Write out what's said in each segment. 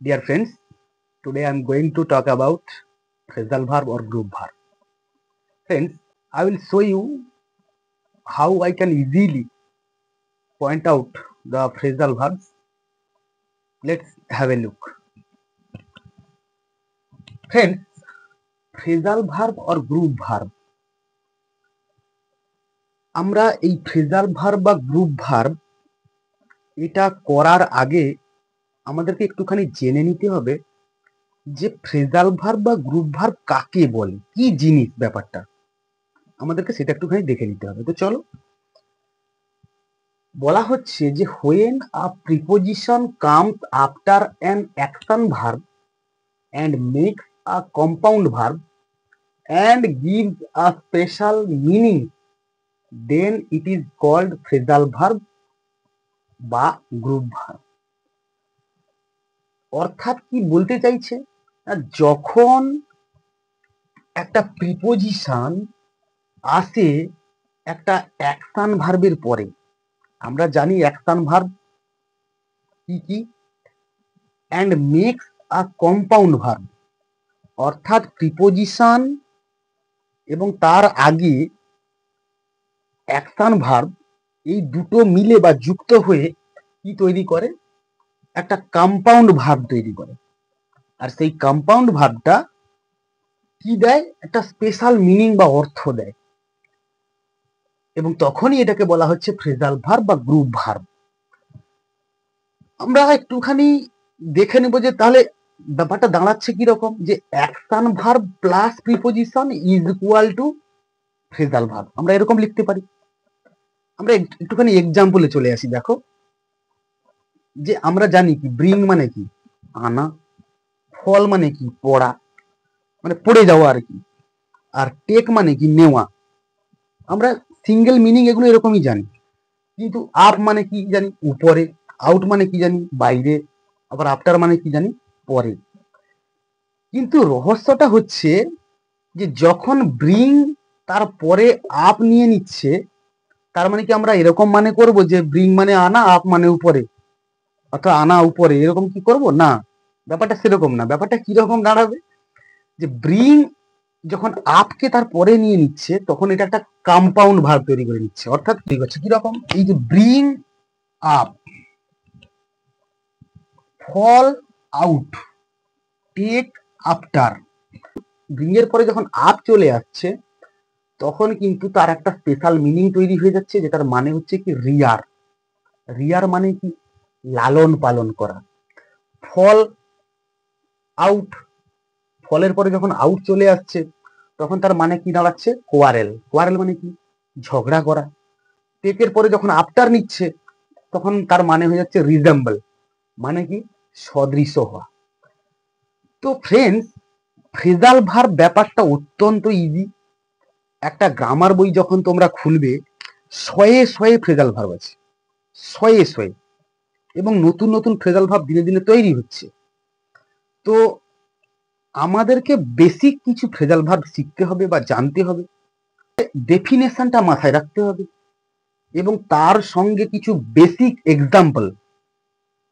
Dear friends, today I am going to talk about phrasal verb or group verb. Friends, I will show you how I can easily point out the phrasal verbs. Let's have a look. Friends, phrasal verb or group verb. আমরা এই phrasal verb বা group verb এটা করার আগে আমাদেরকে একটুখানি জেনে নিতে হবে যে phrasal verb বা group verb কাকে বলে, কি জিনিস ব্যাপারটা। আমাদেরকে সেটা একটুখানি দেখে নিতে হবে। তো চলো, বলা হচ্ছে যে when a preposition comes after an action verb and makes a compound verb and gives a special meaning, then it is called phrasal verb বা group verb। অর্থাৎ কি বলতে চাইছে, যখন একটা প্রিপোজিশন আসে একটা অ্যাকশন ভার্বের পরে, আমরা জানি অ্যাকশন ভার্ব কি কি, and makes a compound verb, অর্থাৎ প্রিপোজিশন এবং তার আগে অ্যাকশন ভার্ব, এই দুটো মিলে বা যুক্ত হয়ে কি তৈরি করে, একটা কম্পাউন্ড ভার্ব তৈরি করে। আর সেই কম্পাউন্ড ভার্বটা কি দেয়, একটা স্পেশাল মিনিং বা অর্থ দেয়, এবং তখনই এটাকে বলা হচ্ছে ফ্রেজাল ভার্ব বা গ্রুপ ভার্ব। আমরা একটুখানি দেখে নেব যে তাহলে ব্যাপারটা দাঁড়াচ্ছে কিরকম, যে action verb plus preposition is equal to phrasal verb. আমরা এরকম লিখতে পারি। আমরা একটুখানি এক্সাম্পলে চলে আসি। দেখো, যে আমরা জানি কি ব্রিং মানে কি আনা, ফল মানে কি পড়া, মানে পড়ে যাওয়া আর কি, আর টেক মানে কি নেওয়া। আমরা সিঙ্গেল মিনিং এগুলো এরকমই জানি, কিন্তু আপ মানে কি জানি উপরে, আউট মানে কি জানি বাইরে, আবার আফটার মানে কি জানি পরে। কিন্তু রহস্যটা হচ্ছে যে যখন ব্রিং তার পরে আপ নিয়ে নিচ্ছে, তার মানে কি আমরা এরকম মানে করব যে ব্রিং মানে আনা, আপ মানে উপরে, অর্থাৎ আনা উপরে, এরকম কি করব না। ব্যাপারটা সেরকম না। ব্যাপারটা কিরকম দাঁড়াবে, যে ব্রিং যখন আপকে তার পরে নিয়ে নিচ্ছে, তখন এটা একটা কম্পাউন্ড ভার্ব তৈরি করে নিচ্ছে। অর্থাৎ কি হচ্ছে কিরকম, এই যে bring up, fall out, take after, bring এর পরে যখন আপ চলে আসছে, তখন কিন্তু তার একটা স্পেশাল মিনিং তৈরি হয়ে যাচ্ছে, যেটার মানে হচ্ছে কি রিয়ার। রিয়ার মানে কি লালন পালন করা। ফল আউট, ফলের পরে যখন আউট চলে আসছে, তখন তার মানে কি দাঁড়াচ্ছে কোয়ারেল। কোয়ারেল মানে কি ঝগড়া করা। টেকের পরে যখন আফটার নিচ্ছে, তখন তার মানে হয়ে যাচ্ছে রিজেম্বল, মানে কি সদৃশ হওয়া। তো ফ্রেন্ডস, ফ্রেজাল ভার্ব ব্যাপারটা অত্যন্ত ইজি। একটা গ্রামার বই যখন তোমরা খুলবে, শয়ে শয়ে ফ্রেজাল ভার্ব আছে, শয়ে শয়ে, এবং নতুন নতুন ফ্রেজাল ভার্ব দিনে দিনে তৈরি হচ্ছে। তো আমাদেরকে বেসিক কিছু ফ্রেজাল ভার্ব শিখতে হবে বা জানতে হবে, ডেফিনেশনটা মাথায় রাখতে হবে, এবং তার সঙ্গে কিছু বেসিক এক্সাম্পল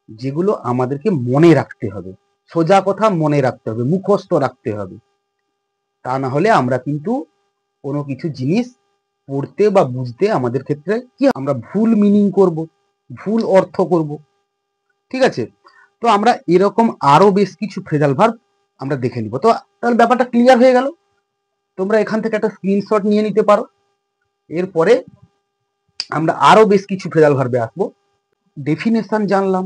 যেগুলো আমাদেরকে মনে রাখতে হবে। সোজা কথা মনে রাখতে হবে, মুখস্থ রাখতে হবে। তা না হলে আমরা কিন্তু কোনো কিছু জিনিস পড়তে বা বুঝতে আমাদের ক্ষেত্রে কি আমরা ভুল মিনিং করব, ভুল অর্থ করব। ঠিক আছে, তো আমরা এরকম আরো বেশ কিছু ফ্রেজাল ভার্ব আমরা দেখে নিব। তো তাহলে ব্যাপারটা ক্লিয়ার হয়ে গেল। তোমরা এখান থেকে একটা স্ক্রিনশট নিয়ে নিতে পারো। এরপরে আমরা আরো বেশ কিছু ফ্রেজাল ভার্বে আসবো। ডেফিনেশন জানলাম,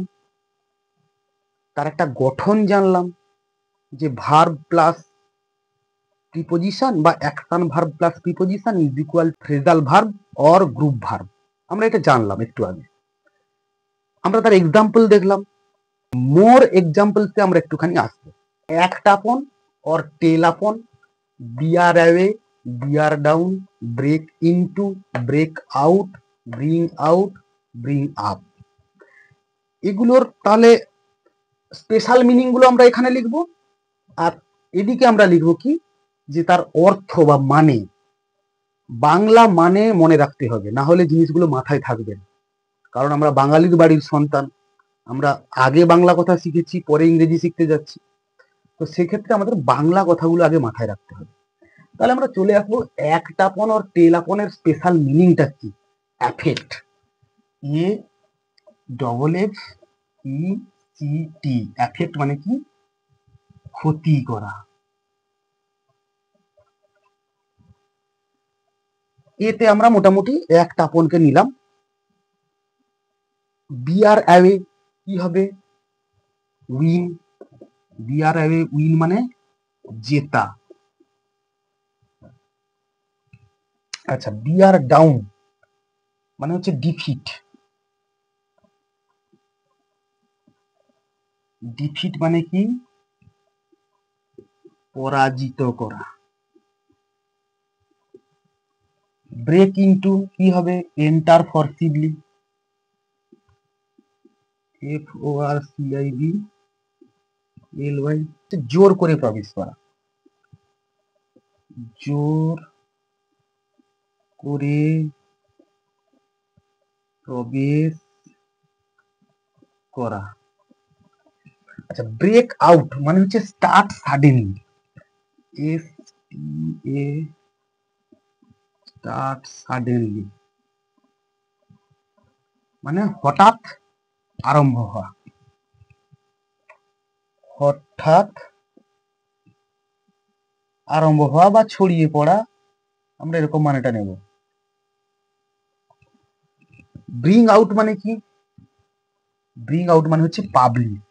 তার একটা গঠন জানলাম, যে ভার্ব প্লাস প্রিপোজিশন বা action verb plus preposition is equal phrasal verb or group verb. আমরা এটা জানলাম একটু আগে। আমরা তার এক্সাম্পল দেখলাম। মোর এক্সাম্পলসে আমরা একটুখানি আসবো। অ্যাক্ট আপন or tell upon, bear away, bear down, break into, break out, bring out, bring up. এগুলোর তাহলে স্পেশাল মিনিং গুলো আমরা এখানে লিখবো, আর এদিকে আমরা লিখবো কি, যে তার অর্থ বা মানে। বাংলা মানে মনে রাখতে হবে, না হলে জিনিসগুলো মাথায় থাকবে না। কারণ আমরা বাঙালির বাড়ির সন্তান, আমরা আগে বাংলা কথা শিখেছি, পরে ইংরেজি শিখতে যাচ্ছি, তো সেক্ষেত্রে আমাদের বাংলা কথাগুলো আগে মাথায় রাখতে হবে। তাহলে আমরা চলে আসবো একটাপন আর টেলাপনের স্পেশাল মিনিংটা কি। Affect, A double F E C T, affect মানে কি, ক্ষতি করা। এতে আমরা মোটামুটি একটাপনকে নিলাম। বি আর অ্যাওয়ে কি হবে, উইন, বি আর অ্যাওয়ে উইন মানে জেতা। আচ্ছা, বি আর ডাউন মানে হচ্ছে ডিফিট, ডিফিট মানে কি, পরাজিত করা। ব্রেক ইনটু কি হবে, enter forcibly, F O R C I B L Y, জোর করে প্রবেশ করা, জোর করে প্রবেশ করা। আচ্ছা, ব্রেক আউট মানে হচ্ছে স্টার্ট সাডেনলি, এস টি এ, স্টার্ট সাডেনলি মানে হঠাৎ আরম্ভ হওয়া, হঠাৎ আরম্ভ হওয়া বা ছড়িয়ে পড়া, আমরা এরকম মানেটা নেব। ব্রিং আউট মানে কি, ব্রিং আউট মানে হচ্ছে পাবলিক,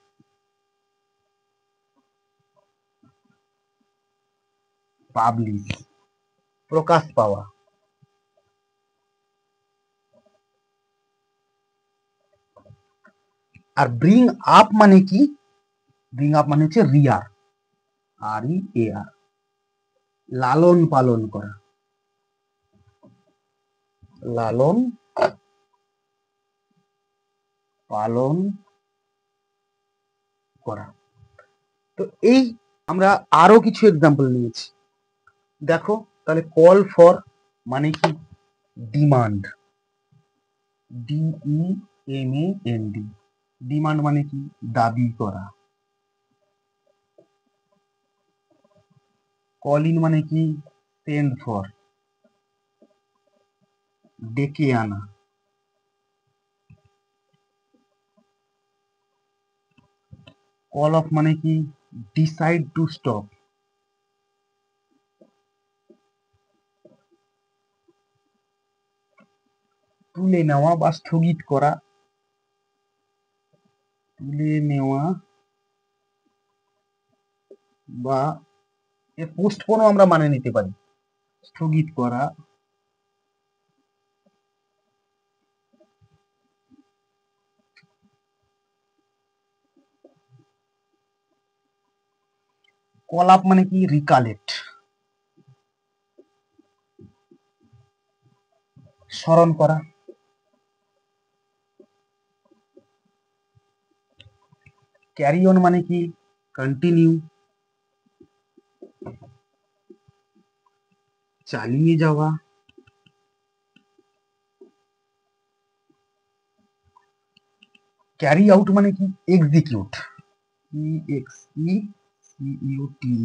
পাবলিশ প্রকাশ পাওয়া। আর ব্রিং আপ মানে কি, ব্রিং আপ মানে হচ্ছে রিয়ার, আর ই এ আর, লালন পালন করা, লালন পালন করা। তো এই আমরা আরো কিছু এক্সাম্পল নিয়েছি, দেখো তাহলে কল ফর মানে কি, demand, D E M A N D, demand মানে কি, দাবি করা। কল ইন মানে কি, সেন্ড ফর, ডেকে আনা। কল অফ মানে কি, ডিসাইড টু স্টপ, তুলে নেওয়া বা স্থগিত করা, তুলে নেওয়া বা এর পোস্টপোনও আমরা মানে নিতে পারি, স্থগিত করা। কল আপ মানে কি, রিকালেক্ট, স্মরণ করা। ক্যারি অন মানে কি, কন্টিনিউ, চালিয়ে যাওয়া। ক্যারি আউট মানে কি, execute, E X E C U T,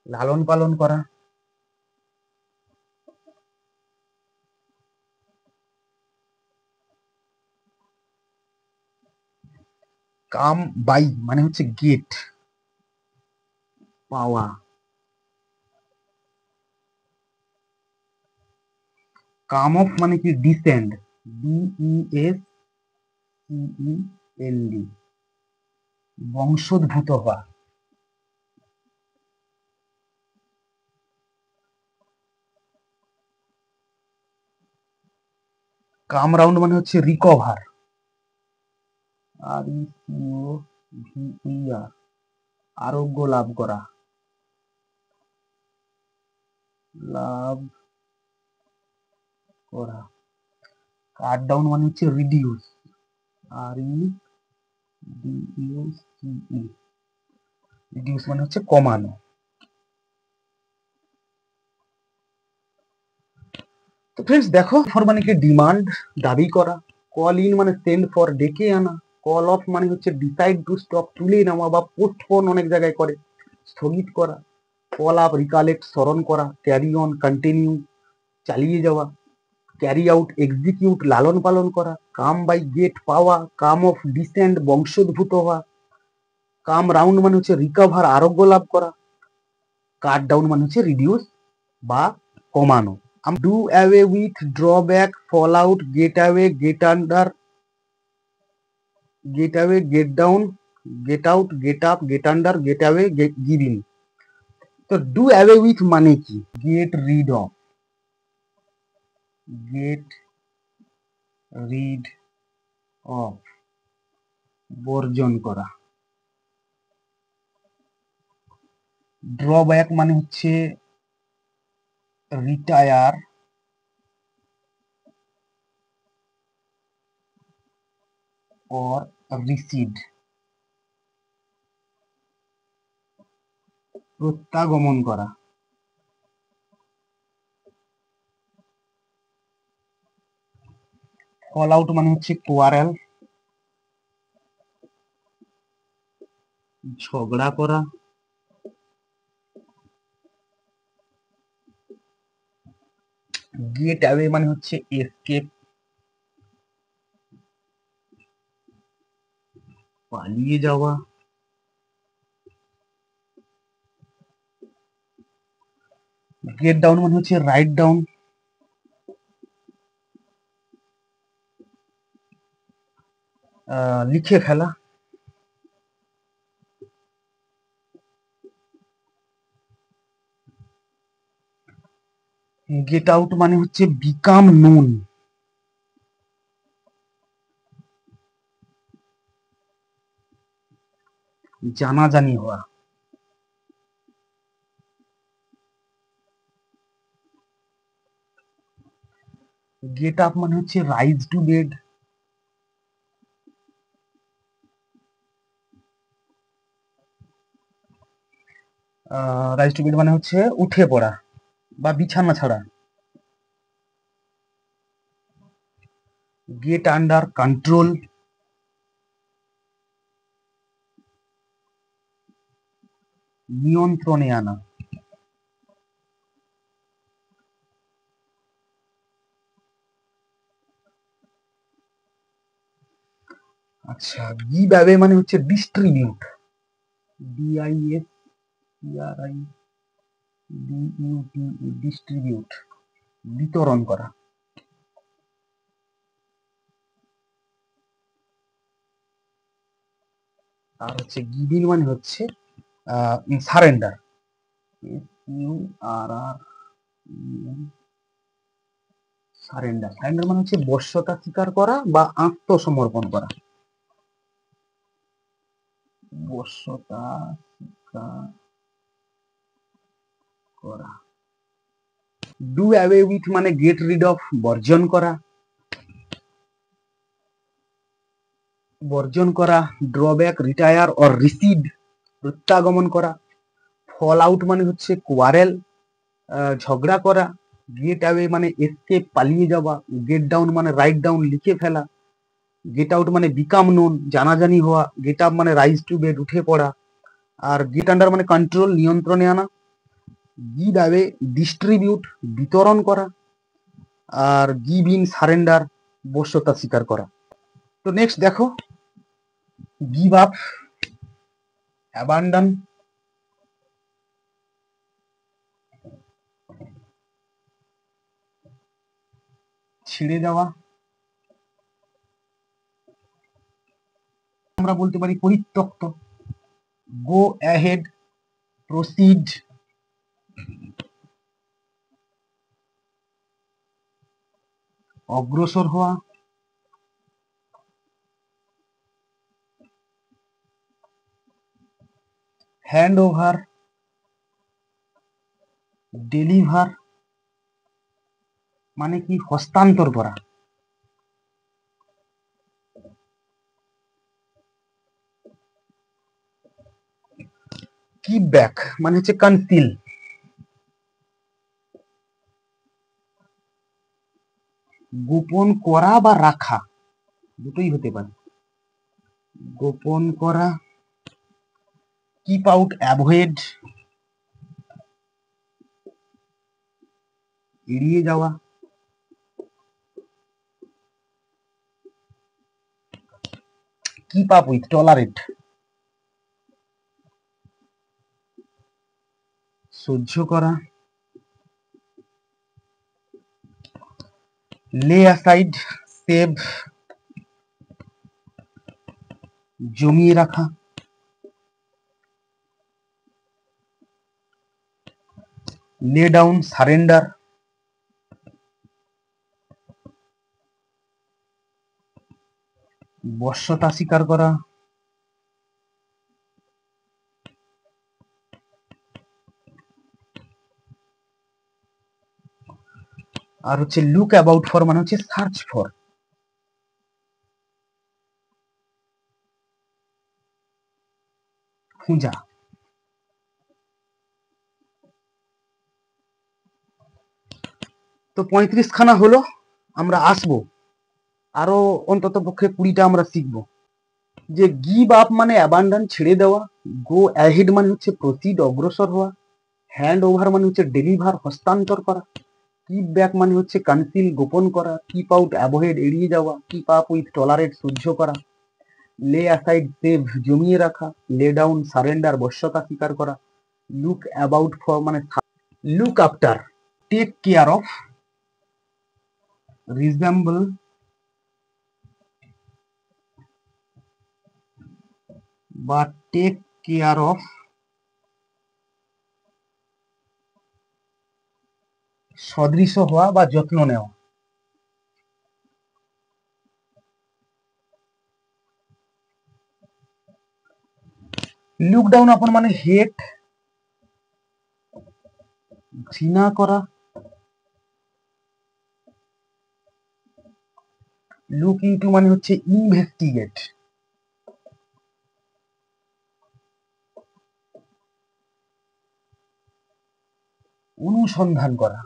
লালন পালন করা। কাম বাই মানে হচ্ছে গেট, পাওয়া। কাম অফ মানে কি, descend, D E S C E L D, বংশোদ্ভূত হওয়া। কাম রাউন্ড মানে হচ্ছে recover, R E C O V E R, আরোগ্য লাভ করা, লাভ করা। কাট ডাউন মানে হচ্ছে reduce, R E D U C E, reduce মানে হচ্ছে কমানো। তো ফ্রেন্ডস দেখো, ফর মানে কি, ডিমান্ড দাবি করা, কল ইন মানে সেন্ড ফর, ডেকে আনা। কল অফ মানে হচ্ছে ডিসাইড টু স্টপ, তুলে নেওয়া বা পোস্টপোন অনেক জায়গায় করে, স্থগিত করা। কল আপ রিকালেক্ট, স্মরণ করা। ক্যারি অন কন্টিনিউ, চালিয়ে যাওয়া। ক্যারি আউট এক্সিকিউট, লালন পালন করা। কাম বাই গেট, পাওয়া। কাম অফ ডিসেন্ড, বংশোদ্ভূত হওয়া। কাম রাউন্ড মানে হচ্ছে রিকভার, আরোগ্য লাভ করা। কাট ডাউন মানে হচ্ছে রিডিউস বা কমানো। Do away with, drawback, fall out, get away, get under, get away, get down, get out, get up, get under, get away, give in. তো ডু অ্যাওয়ে উইথ মানে কি? Get rid of, get rid of, বর্জন করা। Drawback মানে হচ্ছে retire or recede, প্রত্যাগমন করা। Fall out মানে হচ্ছে কোয়ারেল, ঝগড়া করা। গেট অ্যাওয়ে মানে হচ্ছে এসকেপ, পালিয়ে যাওয়া। গেট ডাউন মানে হচ্ছে রাইট ডাউন, লিখে ফেলা। গেট আউট মানে হচ্ছে বিকাম নোন, জানাজানি হওয়া। গেট আপ মানে হচ্ছে rise to bed, rise to bed মানে হচ্ছে উঠে পড়া বা বিছানা ছাড়া। গেট আন্ডার কন্ট্রোল, নিয়ন্ত্রণে আনা। আচ্ছা, গিভ অ্যাওয়ে মানে হচ্ছে ডিস্ট্রিবিউট, ডিআইএস টিআরআই ডিইউটি, ডিস্ট্রিবিউট, বিতরণ করা। আর হচ্ছে গিভিং মানে হচ্ছে সারেন্ডার, SURR, সারেন্ডার। সারেন্ডার মানে হচ্ছে বশ্যতা স্বীকার করা বা আত্মসমর্পণ করা। বশ্যতা স্বীকার করা। ডু অ্যাওয়ে উইথ মানে গেট রিড অফ, বর্জন করা। বর্জন করা। ড্রব্যাক, রিটায়ার অর রিসিড, প্রত্যাগমন করা। ফল আউট মানে হচ্ছে কোয়ারেল, ঝগড়া করা। গেট অ্যাওয়ে মানে এসকেপ, পালিয়ে যাওয়া। গেট ডাউন মানে রাইট ডাউন, লিখে ফেলা। গেট আউট মানে বিকাম নোন, জানাজানি হওয়া। গেট আপ মানে রাইজ টু বেড, উঠে পড়া। আর গেট আন্ডার মানে কন্ট্রোল, নিয়ন্ত্রণে আনা। গিভ অ্যাওয়ে, ডিস্ট্রিবিউট, বিতরণ করা। আর গিভ ইন, সারেন্ডার, বশ্যতা স্বীকার করা। তো নেক্সট দেখো, গিভ আপ, অ্যাবান্ডন, ছেড়ে দেওয়া। আমরা বলতে পারি পরিত্যক্ত। গো অ্যাহেড, প্রসিড, অগ্রসর হওয়া। হ্যান্ড ওভার, ডেলিভার মানে কি? হস্তান্তর করা। কিপ ব্যাক মানে হচ্ছে কনসিল, গোপন করা বা রাখা। দুটোই হতে পারে। গোপন করা, কিপ আউট, অ্যাভয়েড, এড়িয়ে যাওয়া, কিপ আপ উইথ, টলারেট, সহ্য করা, লে অ্যাসাইড, সেভ, জমিয়ে রাখা, লে ডাউন, সারেন্ডার, বশ্যতা স্বীকার করা, আর হচ্ছে লুক অ্যাবাউট ফর মানে হচ্ছে সার্চ ফর, খোঁজা। তো 35 খানা হলো, আমরা আসবো আরো অন্তত পক্ষে 20টা আমরা শিখবো। যে গিভ আপ মানে অ্যাবান্ডন, ছেড়ে দেওয়া, গো অ্যাহেড মানে হচ্ছে প্রসিড, অগ্রসর হওয়া, হ্যান্ড ওভার মানে হচ্ছে ডেলিভার, হস্তান্তর করা, কিপ ব্যাক মানে হচ্ছে কনসিল, গোপন করা, কিপ আউট, অ্যাভয়েড, এড়িয়ে যাওয়া, কিপ আপ উইথ, টলারেট, সহ্য করা, লে অ্যাসাইড, সেভ, জমিয়ে রাখা, লে ডাউন, সারেন্ডার, বশ্যতা স্বীকার করা, লুক অ্যাবাউট ফর মানে look after, take care of, resemble, বা টেক কেয়ার অফ, সদৃশ হওয়া বা যত্ন নেওয়া। লুক ডাউন আপন মানে হেট, ঘৃণা করা, লুক ইনটু মানে হচ্ছে ইনভেস্টিগেট, অনুসন্ধান করা,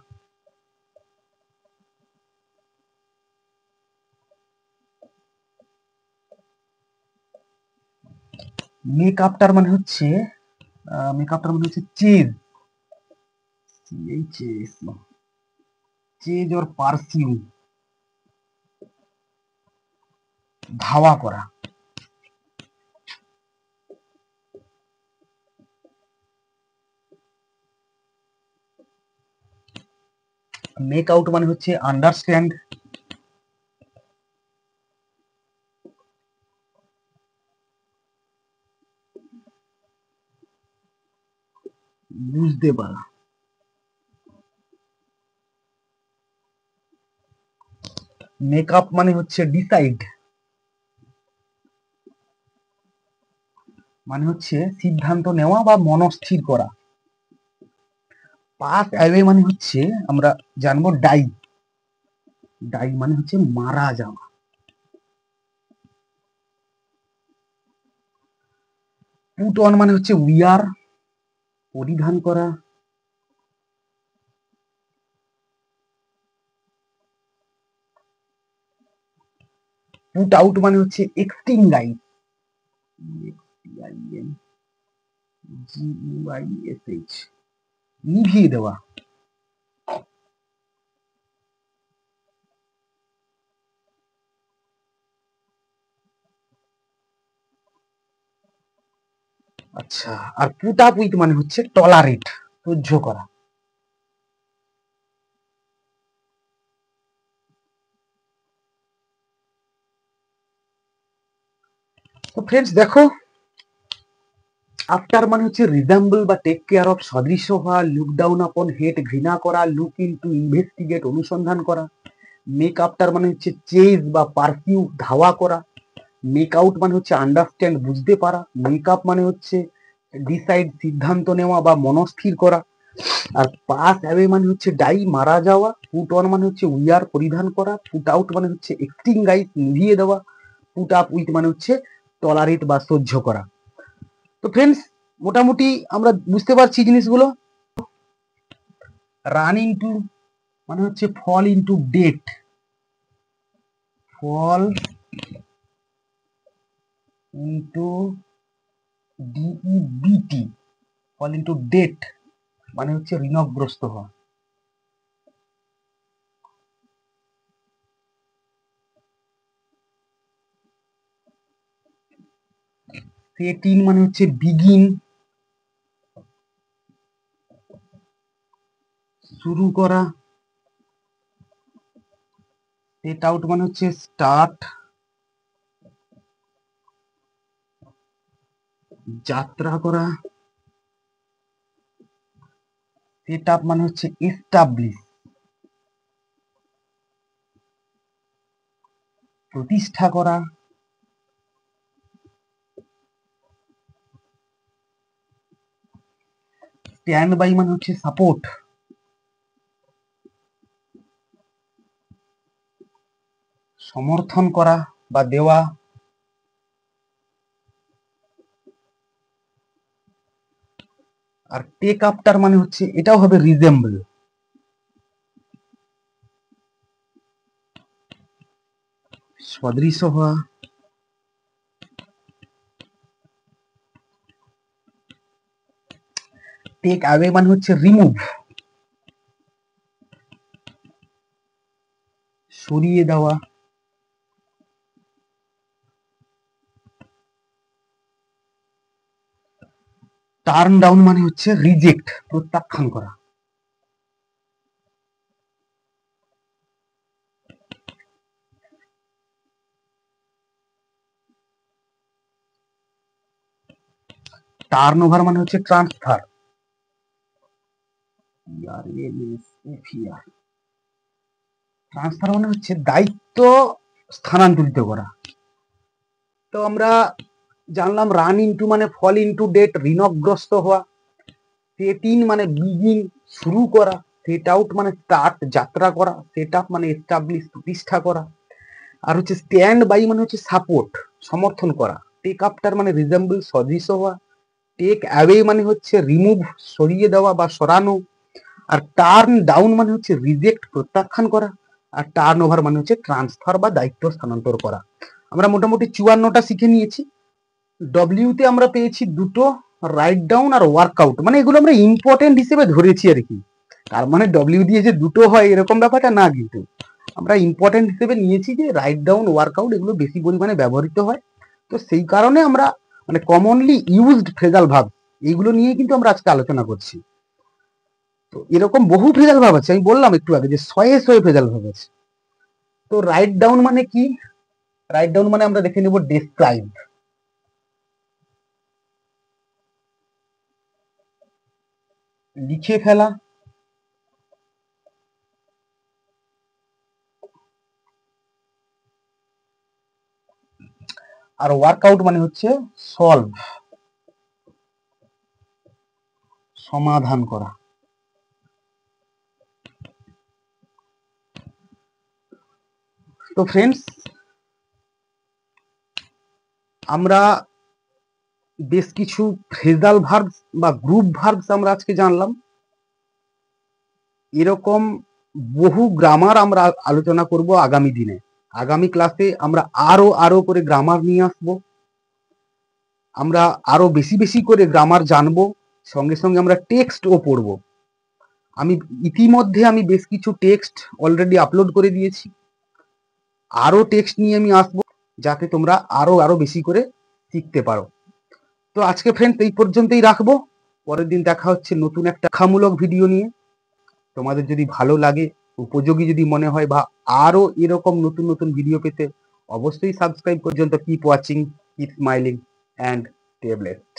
মেক আপটার মানে হচ্ছে চেজ, চেজ অর পারসিউ, ধাওয়া করা। মেক আউট মানে হচ্ছে আন্ডারস্ট্যান্ড, বুঝতে পারা। মেক আপ মানে হচ্ছে ডিসাইড, মানে হচ্ছে সিদ্ধান্ত নেওয়া বা মনস্থির করা। পাস অ্যাওয়ে মানে হচ্ছে আমরা জানবো ডাই, ডাই মানে হচ্ছে মারা যাওয়া। পুট অন মানে হচ্ছে উইয়ার, পরিধান করা। পুট আউট মানে হচ্ছে এক্সটিংগাইট, GUISH, নিভিয়ে দেওয়া। আচ্ছা, আর পুট আপ উইথ মানে হচ্ছে টলারেট, সহ্য করা। তো ফ্রেন্ডস দেখো, আফটার মানে হচ্ছে রিজেম্বল বা টেক কেয়ার অফ, সদৃশ্য হওয়া, লুক ডাউন আপন, হেট, ঘৃণা করা, লুক ইনটু, ইনভেস্টিগেট, অনুসন্ধান করা। মেক আফটার মানে হচ্ছে চেজ বা পারসিউ, ধাওয়া করা। মেক আউট মানে হচ্ছে আন্ডারস্ট্যান্ড, বুঝতে পারা। মেক আপ মানে হচ্ছে ডিসাইড, সিদ্ধান্ত নেওয়া বা মনস্থির করা। আর পাস অ্যাওয়ে মানে হচ্ছে ডাই, মারা যাওয়া। পুট অন মানে হচ্ছে উইয়ার, পরিধান করা। পুট আউট মানে হচ্ছে এক্সটিংগাইট, নিভিয়ে দেওয়া। পুট আপ উইথ মানে হচ্ছে টলারেট বা সহ্য করা। তো ফ্রেন্ডস মোটামুটি আমরা বুঝতে পারছি জিনিসগুলো। রান ইনটু মানে হচ্ছে ফল ইনটু ডেট, ফল ইন্টু ডিইবিটি ফল ইন্টু ডেট মানে হচ্ছে ঋণগ্রস্ত হওয়া। সেট ইন মানে হচ্ছে বিগিন, শুরু করা। সেট আউট মানে হচ্ছে স্টার্ট, যাত্রা করা। সেট আপ মানে হচ্ছে এস্টাবলিশ, প্রতিষ্ঠা করা। স্ট্যান্ড বাই মানে হচ্ছে সাপোর্ট, সমর্থন করা বা দেওয়া। আর টেক আফটার মানে হচ্ছে এটাও হবে রিজেম্বল, সদৃশ হওয়া। টেক অ্যাওয়ে মানে হচ্ছে রিমুভ, সরিয়ে দেওয়া। টার্ন ডাউন মানে হচ্ছে রিজেক্ট, প্রত্যাখ্যান করা। টার্ন ওভার মানে হচ্ছে ট্রান্সফার, ট্রান্সফার মানে হচ্ছে দায়িত্ব স্থানান্তরিত করা। তো আমরা জানলাম রান ইনটু মানে ফল ইনটু ডেট, ঋণগ্রস্ত হওয়া। সেট ইন মানে বিগিন, শুরু করা। সেট আউট মানে স্টার্ট, যাত্রা করা। সেট আপ মানে এস্টাবলিশ, প্রতিষ্ঠা করা। আর হচ্ছে স্ট্যান্ড বাই মানে হচ্ছে সাপোর্ট, সমর্থন করা। টেক আফটার মানে রিজেম্বল, সদৃশ হওয়া। টেক অ্যাওয়ে মানে হচ্ছে রিমুভ, সরিয়ে দেওয়া বা সরানো। আর টার্ন ডাউন মানে হচ্ছে রিজেক্ট, প্রত্যাখ্যান করা। আর টার্ন ওভার মানে হচ্ছে ট্রান্সফার বা দায়িত্ব স্থানান্তর করা। আমরা মোটামুটি 54টা শিখে নিয়েছি। ডব্লিউতে আমরা পেয়েছি দুটো, রাইট ডাউন আর ওয়ার্কআউট। মানে এগুলো আমরা ইম্পর্টেন্ট হিসেবে ধরেছি আর কি। তার মানে ডব্লিউ দিয়ে যে দুটো হয় এরকম ব্যাপারটা না, কিন্তু আমরা ইম্পর্টেন্ট হিসেবে নিয়েছি যে রাইট ডাউন, ওয়ার্কআউট এগুলো বেশি পরিমাণে ব্যবহৃত হয়। তো সেই কারণে আমরা মানে কমনলি ইউজড ফ্রেজাল ভার্ব এইগুলো নিয়ে কিন্তু আমরা আজকে আলোচনা করছি। তো এরকম বহু ফ্রেজাল ভার্ব আছে, আমি বললাম একটু আগে যে শয়ে শয়ে ফ্রেজাল ভার্ব আছে। তো রাইট ডাউন মানে কি? রাইট ডাউন মানে আমরা দেখে নেব ডেসক্রাইব, লিখে ফেলা। আর ওয়ার্কআউট মানে হচ্ছে সলভ, সমাধান করা। তো ফ্রেন্ডস, আমরা বেশ কিছু ফ্রেজাল ভার্বস বা গ্রুপ ভার্বস আমরা আজকে জানলাম। এরকম বহু গ্রামার আমরা আলোচনা করব আগামী দিনে। আগামী ক্লাসে আমরা আরো আরো করে গ্রামার নিয়ে আসব। আমরা আরো বেশি বেশি করে গ্রামার জানবো, সঙ্গে সঙ্গে আমরা টেক্সটও পড়ব। আমি ইতিমধ্যে বেশ কিছু টেক্সট অলরেডি আপলোড করে দিয়েছি। আরো টেক্সট নিয়ে আমি আসবো, যাতে তোমরা আরো আরো বেশি করে শিখতে পারো। তো আজকে ফ্রেন্ডস এই পর্যন্তই রাখবো। পরের দিন দেখা হচ্ছে নতুন একটা শিক্ষামূলক ভিডিও নিয়ে। তোমাদের যদি ভালো লাগে, উপযোগী যদি মনে হয়, বা আরো এরকম নতুন নতুন ভিডিও পেতে অবশ্যই সাবস্ক্রাইব পর্যন্ত। Keep watching, keep smiling and stay blessed.